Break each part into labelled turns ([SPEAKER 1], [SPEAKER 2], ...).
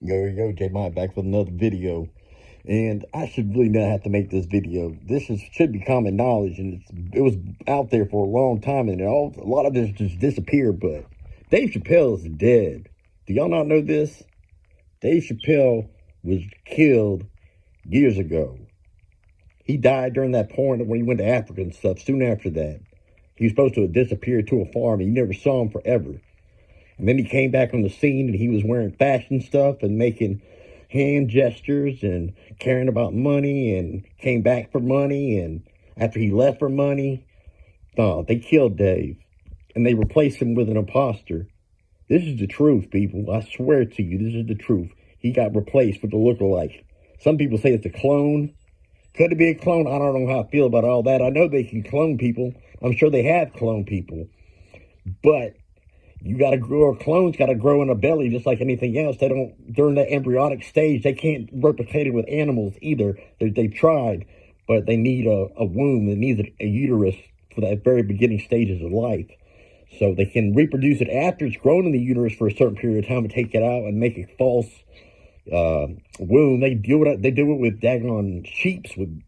[SPEAKER 1] Yo, J Mind back with another video. And I should really not have to make this video. Should be common knowledge, and it was out there for a long time, and a lot of this just disappeared. But Dave Chappelle is dead. Do y'all not know this? Dave Chappelle was killed years ago. He died during that point when he went to Africa and stuff. Soon after that, he was supposed to have disappeared to a farm, and you never saw him forever. And then he came back on the scene, and he was wearing fashion stuff and making hand gestures and caring about money, and came back for money. And after he left for money, they killed Dave, and they replaced him with an imposter. This is the truth, people. I swear to you, this is the truth. He got replaced with a lookalike. Some people say it's a clone. Could it be a clone? I don't know how I feel about all that. I know they can clone people. I'm sure they have cloned people. But you got to grow, clones got to grow in a belly just like anything else. They don't, during the embryonic stage, they can't replicate it with animals either. They tried, but they need a womb. They need a uterus for that very beginning stages of life. So they can reproduce it after it's grown in the uterus for a certain period of time and take it out and make a false womb. They do it with daggone sheeps with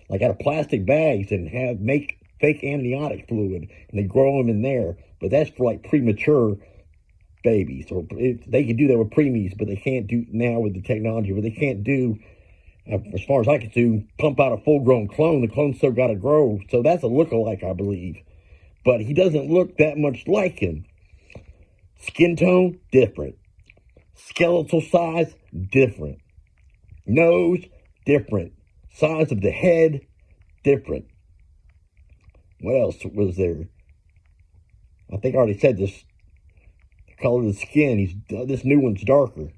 [SPEAKER 1] like out of plastic bags and make fake amniotic fluid, and they grow them in there. But that's for like premature babies, or they can do that with preemies, but they can't do now with the technology. But they can't do, as far as I can do, pump out a full-grown clone. The clone's still got to grow, so that's a lookalike, I believe. But he doesn't look that much like him. Skin tone, different. Skeletal size, different. Nose, different. Size of the head, different. What else was there? I think I already said this. The color of the skin, this new one's darker.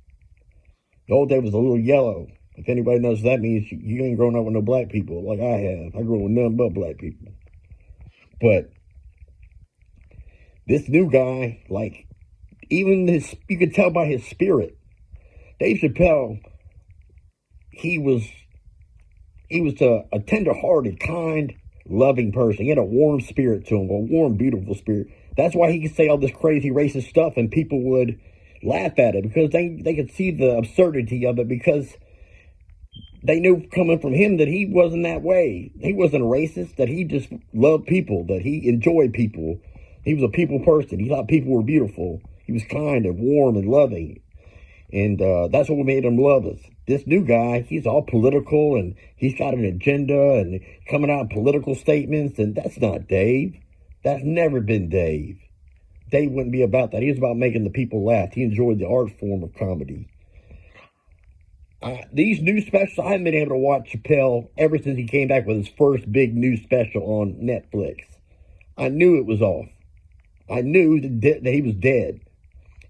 [SPEAKER 1] The old Dave was a little yellow. If anybody knows what that means, you ain't grown up with no black people like I have. I grew up with none but black people. But this new guy, like, even this, you can tell by his spirit. Dave Chappelle, he was a tender-hearted, kind, loving person. He had a warm spirit to him, a warm, beautiful spirit. That's why he could say all this crazy racist stuff and people would laugh at it, because they could see the absurdity of it, because they knew coming from him that he wasn't that way. He wasn't a racist, that he just loved people, that he enjoyed people. He was a people person. He thought people were beautiful. He was kind and warm and loving. And that's what made him love us. This new guy, he's all political, and he's got an agenda and coming out with political statements, and that's not Dave. That's never been Dave. Dave wouldn't be about that. He was about making the people laugh. He enjoyed the art form of comedy. These new specials, I haven't been able to watch Chappelle ever since he came back with his first big new special on Netflix. I knew it was off. I knew that he was dead.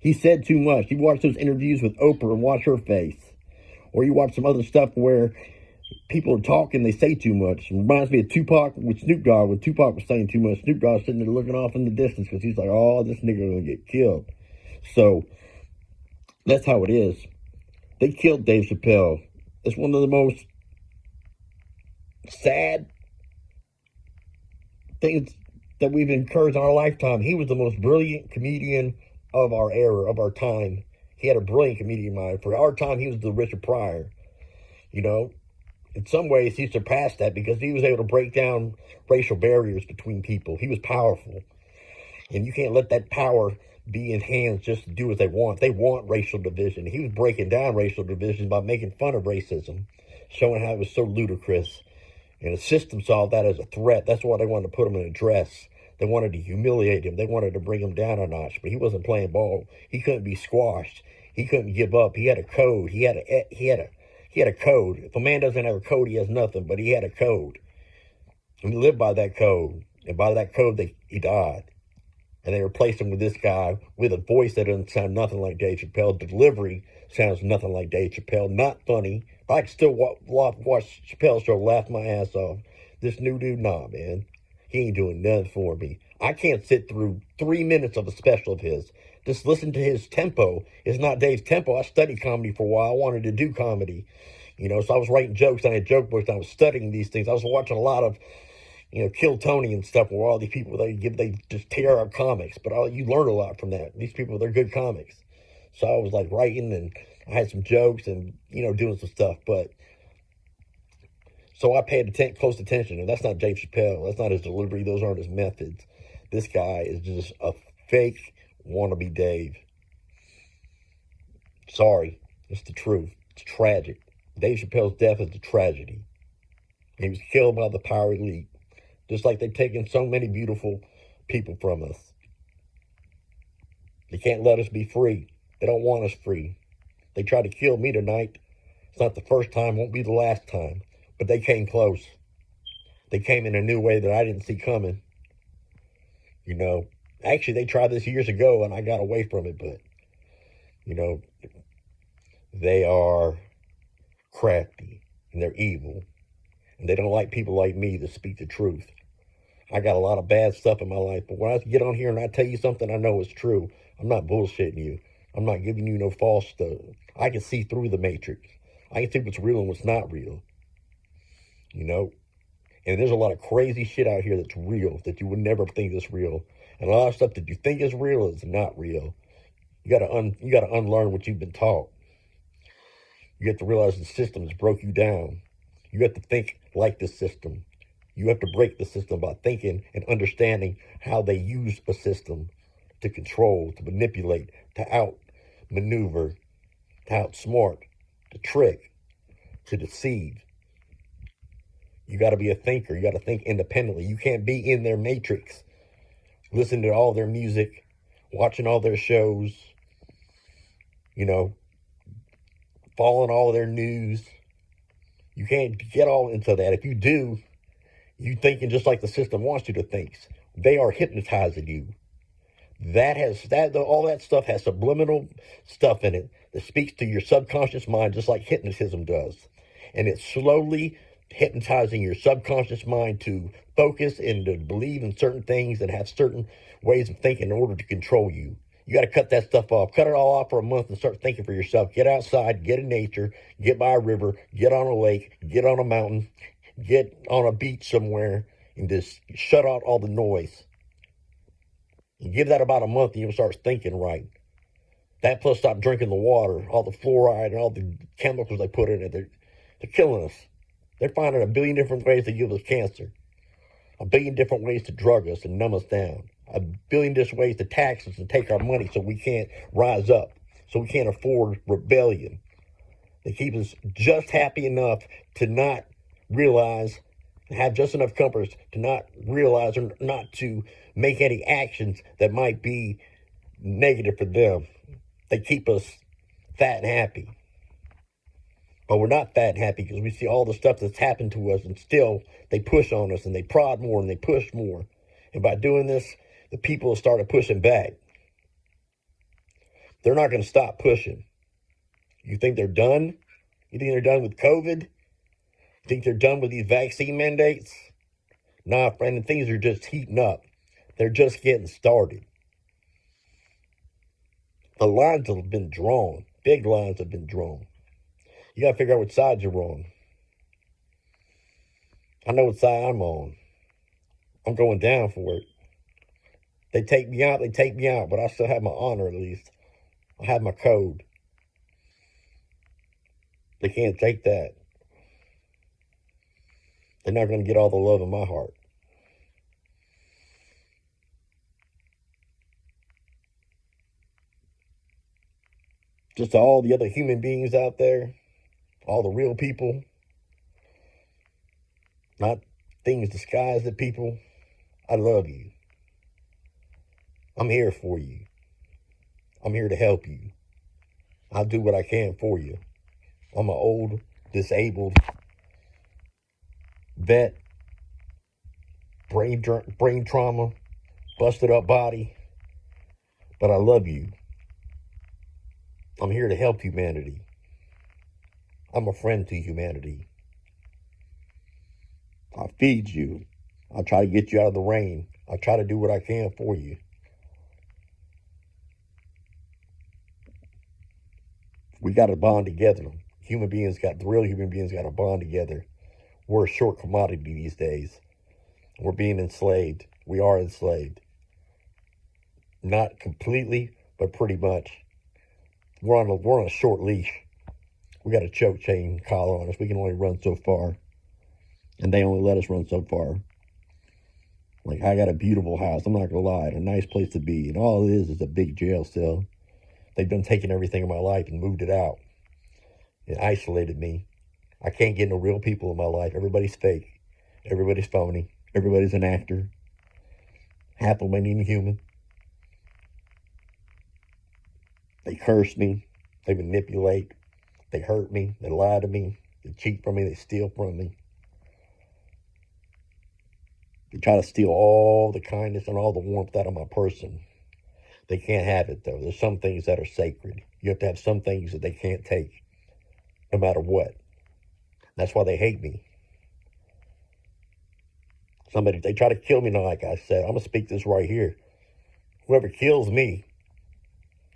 [SPEAKER 1] He said too much. You watch those interviews with Oprah and watch her face. Or you watch some other stuff where people are talking, they say too much. It reminds me of Tupac with Snoop Dogg. When Tupac was saying too much, Snoop Dogg was sitting there looking off in the distance because he's like, oh, this nigga going to get killed. So that's how it is. They killed Dave Chappelle. It's one of the most sad things that we've incurred in our lifetime. He was the most brilliant comedian of our era, of our time. He had a brilliant comedian mind. For our time, he was the Richard Pryor. You know, in some ways, he surpassed that because he was able to break down racial barriers between people. He was powerful. And you can't let that power be in hands just to do what they want. They want racial division. He was breaking down racial division by making fun of racism, showing how it was so ludicrous. And the system saw that as a threat. That's why they wanted to put him in a dress. They wanted to humiliate him. They wanted to bring him down a notch, but he wasn't playing ball. He couldn't be squashed. He couldn't give up. He had a code. He had a code. If a man doesn't have a code, he has nothing, but he had a code. And he lived by that code. And by that code, he died. And they replaced him with this guy with a voice that doesn't sound nothing like Dave Chappelle. Delivery sounds nothing like Dave Chappelle. Not funny. But I can still watch Chappelle's show, laugh my ass off. This new dude, nah, man. He ain't doing nothing for me. I can't sit through 3 minutes of a special of his. Just listen to his tempo. It's not Dave's tempo. I studied comedy for a while. I wanted to do comedy. You know, so I was writing jokes. I had joke books. I was studying these things. I was watching a lot of, Kill Tony and stuff, where all these people, they just tear up comics. But you learn a lot from that. These people, they're good comics. So I was like writing, and I had some jokes and, doing some stuff. But so I paid close attention, and that's not Dave Chappelle. That's not his delivery. Those aren't his methods. This guy is just a fake wannabe Dave. Sorry, it's the truth. It's tragic. Dave Chappelle's death is a tragedy. He was killed by the power elite, just like they've taken so many beautiful people from us. They can't let us be free. They don't want us free. They tried to kill me tonight. It's not the first time, won't be the last time. But they came close. They came in a new way that I didn't see coming. Actually, they tried this years ago, and I got away from it. But, they are crafty, and they're evil. And they don't like people like me that speak the truth. I got a lot of bad stuff in my life, but when I get on here and I tell you something I know is true, I'm not bullshitting you. I'm not giving you no false stuff. I can see through the matrix. I can see what's real and what's not real. And there's a lot of crazy shit out here that's real that you would never think is real. And a lot of stuff that you think is real is not real. You gotta unlearn what you've been taught. You have to realize the system has broke you down. You have to think like the system. You have to break the system by thinking and understanding how they use a system to control, to manipulate, to outmaneuver, to outsmart, to trick, to deceive. You got to be a thinker. You got to think independently. You can't be in their matrix, listening to all their music, watching all their shows, following all their news. You can't get all into that. If you do, you thinking just like the system wants you to think. They are hypnotizing you. All that stuff has subliminal stuff in it that speaks to your subconscious mind, just like hypnotism does. And it's slowly hypnotizing your subconscious mind to focus and to believe in certain things and have certain ways of thinking in order to control you. You got to cut that stuff off. Cut it all off for a month and start thinking for yourself. Get outside, get in nature, get by a river, get on a lake, get on a mountain, get on a beach somewhere, and just shut out all the noise. You give that about a month and you'll start thinking right. That plus stop drinking the water, all the fluoride and all the chemicals they put in it. They're killing us. They're finding a billion different ways to give us cancer. A billion different ways to drug us and numb us down. A billion different ways to tax us and take our money so we can't rise up. So we can't afford rebellion. They keep us just happy enough to not realize, have just enough comfort to not realize or not to make any actions that might be negative for them. They keep us fat and happy. But we're not fat and happy because we see all the stuff that's happened to us, and still they push on us and they prod more and they push more. And by doing this, the people have started pushing back. They're not going to stop pushing. You think they're done? You think they're done with COVID? You think they're done with these vaccine mandates? Nah, friend, and things are just heating up. They're just getting started. The lines have been drawn. Big lines have been drawn. You got to figure out which side you're on. I know what side I'm on. I'm going down for it. They take me out, but I still have my honor at least. I have my code. They can't take that. They're not going to get all the love in my heart. Just to all the other human beings out there, all the real people, not things disguised as people, I love you. I'm here for you. I'm here to help you. I'll do what I can for you. I'm an old, disabled vet, brain trauma, busted up body, but I love you. I'm here to help humanity. I'm a friend to humanity. I feed you. I try to get you out of the rain. I try to do what I can for you. We got to bond together. The real human beings got to bond together. We're a short commodity these days. We're being enslaved. We are enslaved. Not completely, but pretty much. we're on a short leash. We got a choke chain collar on us. We can only run so far, and they only let us run so far. Like, I got a beautiful house. I'm not gonna lie, a nice place to be, and all it is a big jail cell. They've done taken everything in my life and moved it out. It isolated me. I can't get no real people in my life. Everybody's fake. Everybody's phony. Everybody's an actor. Half of them ain't even human. They curse me. They manipulate. They hurt me. They lie to me. They cheat from me. They steal from me. They try to steal all the kindness and all the warmth out of my person. They can't have it, though. There's some things that are sacred. You have to have some things that they can't take, no matter what. That's why they hate me. They try to kill me now, like I said. I'm going to speak this right here. Whoever kills me,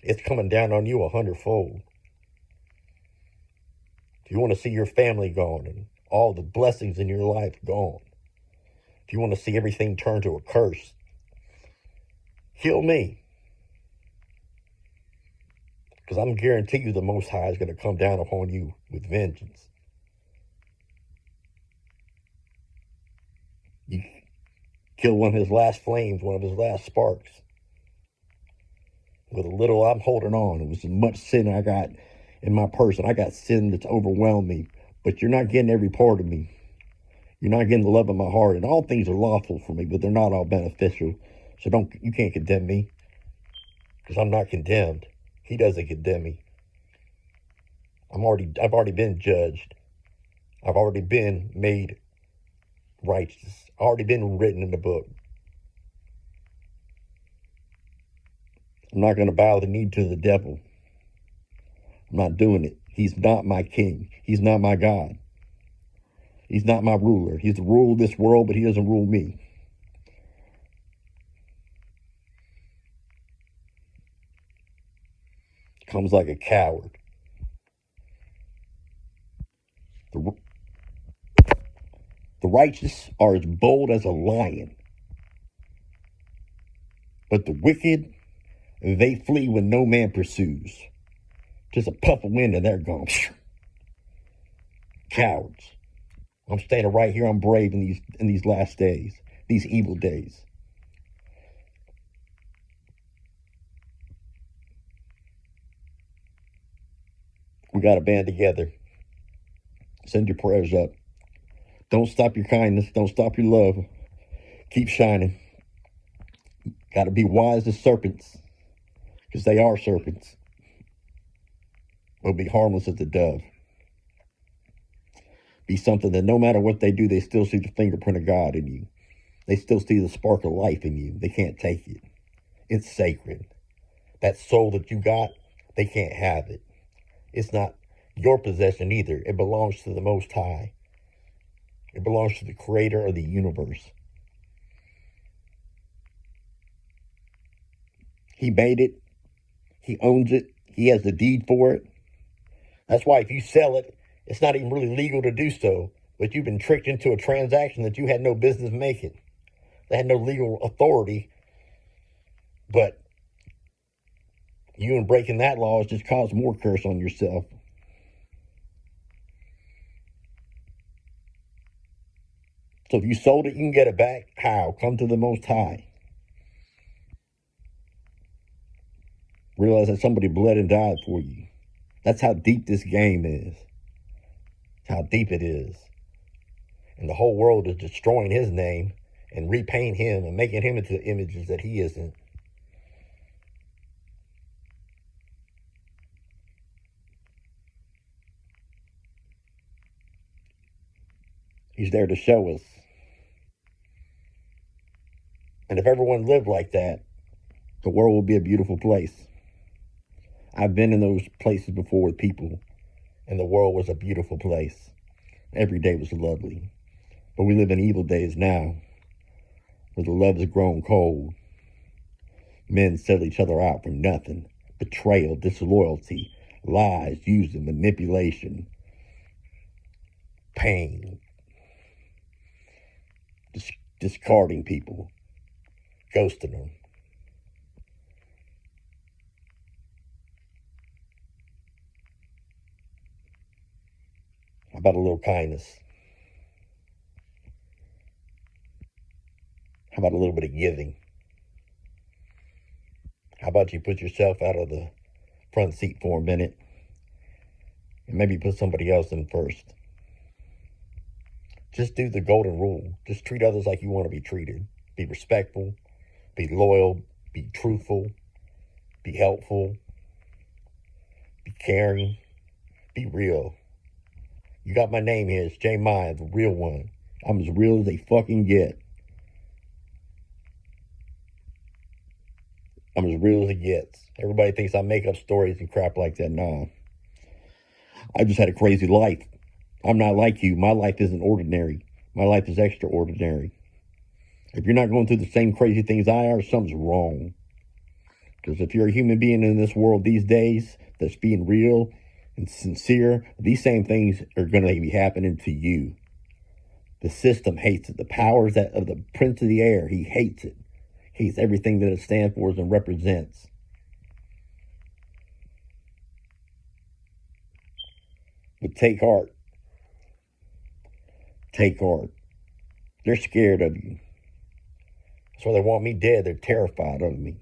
[SPEAKER 1] it's coming down on you 100-fold. If you want to see your family gone and all the blessings in your life gone, if you want to see everything turn to a curse, kill me. Because I'm guarantee you the Most High is going to come down upon you with vengeance. You kill one of his last flames, one of his last sparks. With a little, I'm holding on. It was as much sin I got in my person. I got sin that's overwhelmed me. But you're not getting every part of me. You're not getting the love of my heart. And all things are lawful for me, but they're not all beneficial. So you can't condemn me. Because I'm not condemned. He doesn't condemn me. I've already been judged. I've already been made righteous. I've already been written in the book. I'm not going to bow the knee to the devil. I'm not doing it. He's not my king. He's not my God. He's not my ruler. He's the ruler of this world, but he doesn't rule me. Comes like a coward. The righteous are as bold as a lion. But the wicked, they flee when no man pursues. Just a puff of wind and they're gone. Cowards. I'm standing right here. I'm brave in these last days, these evil days. We got to band together. Send your prayers up. Don't stop your kindness. Don't stop your love. Keep shining. Got to be wise as serpents, because they are serpents. But be harmless as a dove. Be something that no matter what they do, they still see the fingerprint of God in you. They still see the spark of life in you. They can't take it. It's sacred. That soul that you got, they can't have it. It's not your possession either. It belongs to the Most High. It belongs to the creator of the universe. He made it. He owns it. He has the deed for it. That's why if you sell it, it's not even really legal to do so. But you've been tricked into a transaction that you had no business making. They had no legal authority. But you and breaking that law has just caused more curse on yourself. So if you sold it, you can get it back. How? Come to the Most High. Realize that somebody bled and died for you. That's how deep this game is. How deep it is. And the whole world is destroying his name and repainting him and making him into images that he isn't. He's there to show us. And if everyone lived like that, the world would be a beautiful place. I've been in those places before with people, and the world was a beautiful place. Every day was lovely. But we live in evil days now, where the love has grown cold. Men sell each other out for nothing. Betrayal, disloyalty, lies, using, manipulation, pain, discarding people, ghosting them. about a little kindness? How about a little bit of giving? How about you put yourself out of the front seat for a minute and maybe put somebody else in first? Just do the golden rule. Just treat others like you want to be treated. Be respectful, be loyal, be truthful, be helpful, be caring, be real. You got my name here. It's J Maya, the real one. I'm as real as they fucking get. I'm as real as it gets. Everybody thinks I make up stories and crap like that. Nah. I just had a crazy life. I'm not like you. My life isn't ordinary. My life is extraordinary. If you're not going through the same crazy things I are, something's wrong. Because if you're a human being in this world these days that's being real and sincere, these same things are going to be happening to you. The system hates it. The powers of the prince of the air, he hates it. He hates everything that it stands for and represents. But take heart. Take heart. They're scared of you. That's why they want me dead. They're terrified of me.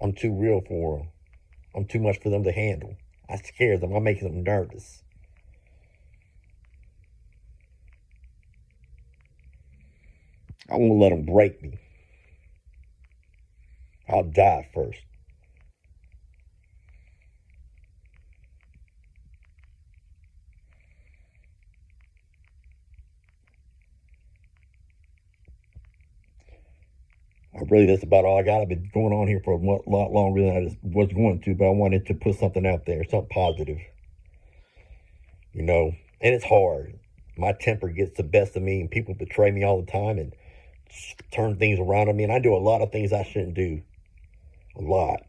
[SPEAKER 1] I'm too real for them. I'm too much for them to handle. I scare them. I make them nervous. I won't let them break me. I'll die first. Really, that's about all I got. I've been going on here for a lot longer than I just was going to, but I wanted to put something out there, something positive. You know, and it's hard. My temper gets the best of me, and people betray me all the time and turn things around on me, and I do a lot of things I shouldn't do. A lot.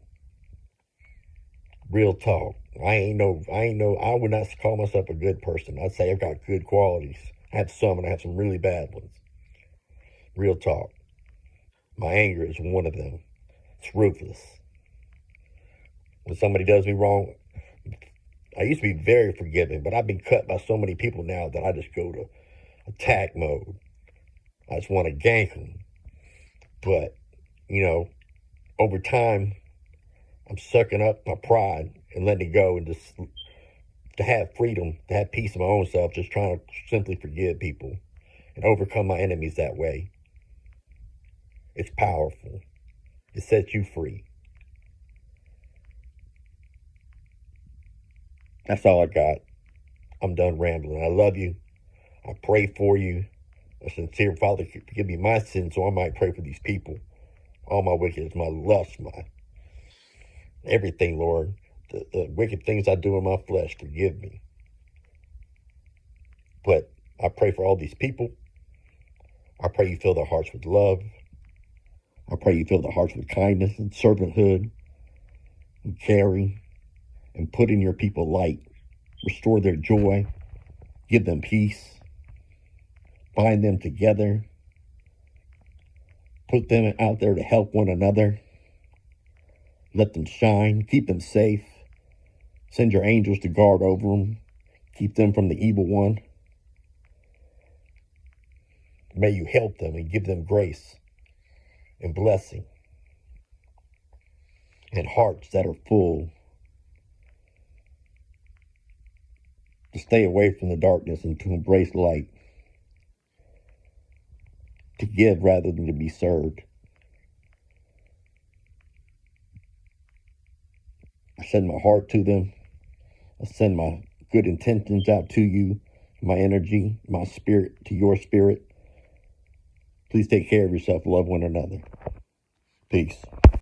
[SPEAKER 1] Real talk. I would not call myself a good person. I'd say I've got good qualities. I have some, and I have some really bad ones. Real talk. My anger is one of them. It's ruthless. When somebody does me wrong, I used to be very forgiving, but I've been cut by so many people now that I just go to attack mode. I just want to gank them. But, over time, I'm sucking up my pride and letting it go and just to have freedom, to have peace in my own self, just trying to simply forgive people and overcome my enemies that way. It's powerful. It sets you free. That's all I got. I'm done rambling. I love you. I pray for you. A sincere Father, forgive me my sins so I might pray for these people. All my wickedness, my lust, my everything, Lord. The wicked things I do in my flesh, forgive me. But I pray for all these people. I pray you fill their hearts with love. I pray you fill their hearts with kindness and servanthood and caring and put in your people light. Restore their joy. Give them peace. Bind them together. Put them out there to help one another. Let them shine. Keep them safe. Send your angels to guard over them. Keep them from the evil one. May you help them and give them grace and blessing and hearts that are full to stay away from the darkness and to embrace light, to give rather than to be served. I send my heart to them. I send my good intentions out to you, my energy, my spirit to your spirit. Please take care of yourself. Love one another. Peace.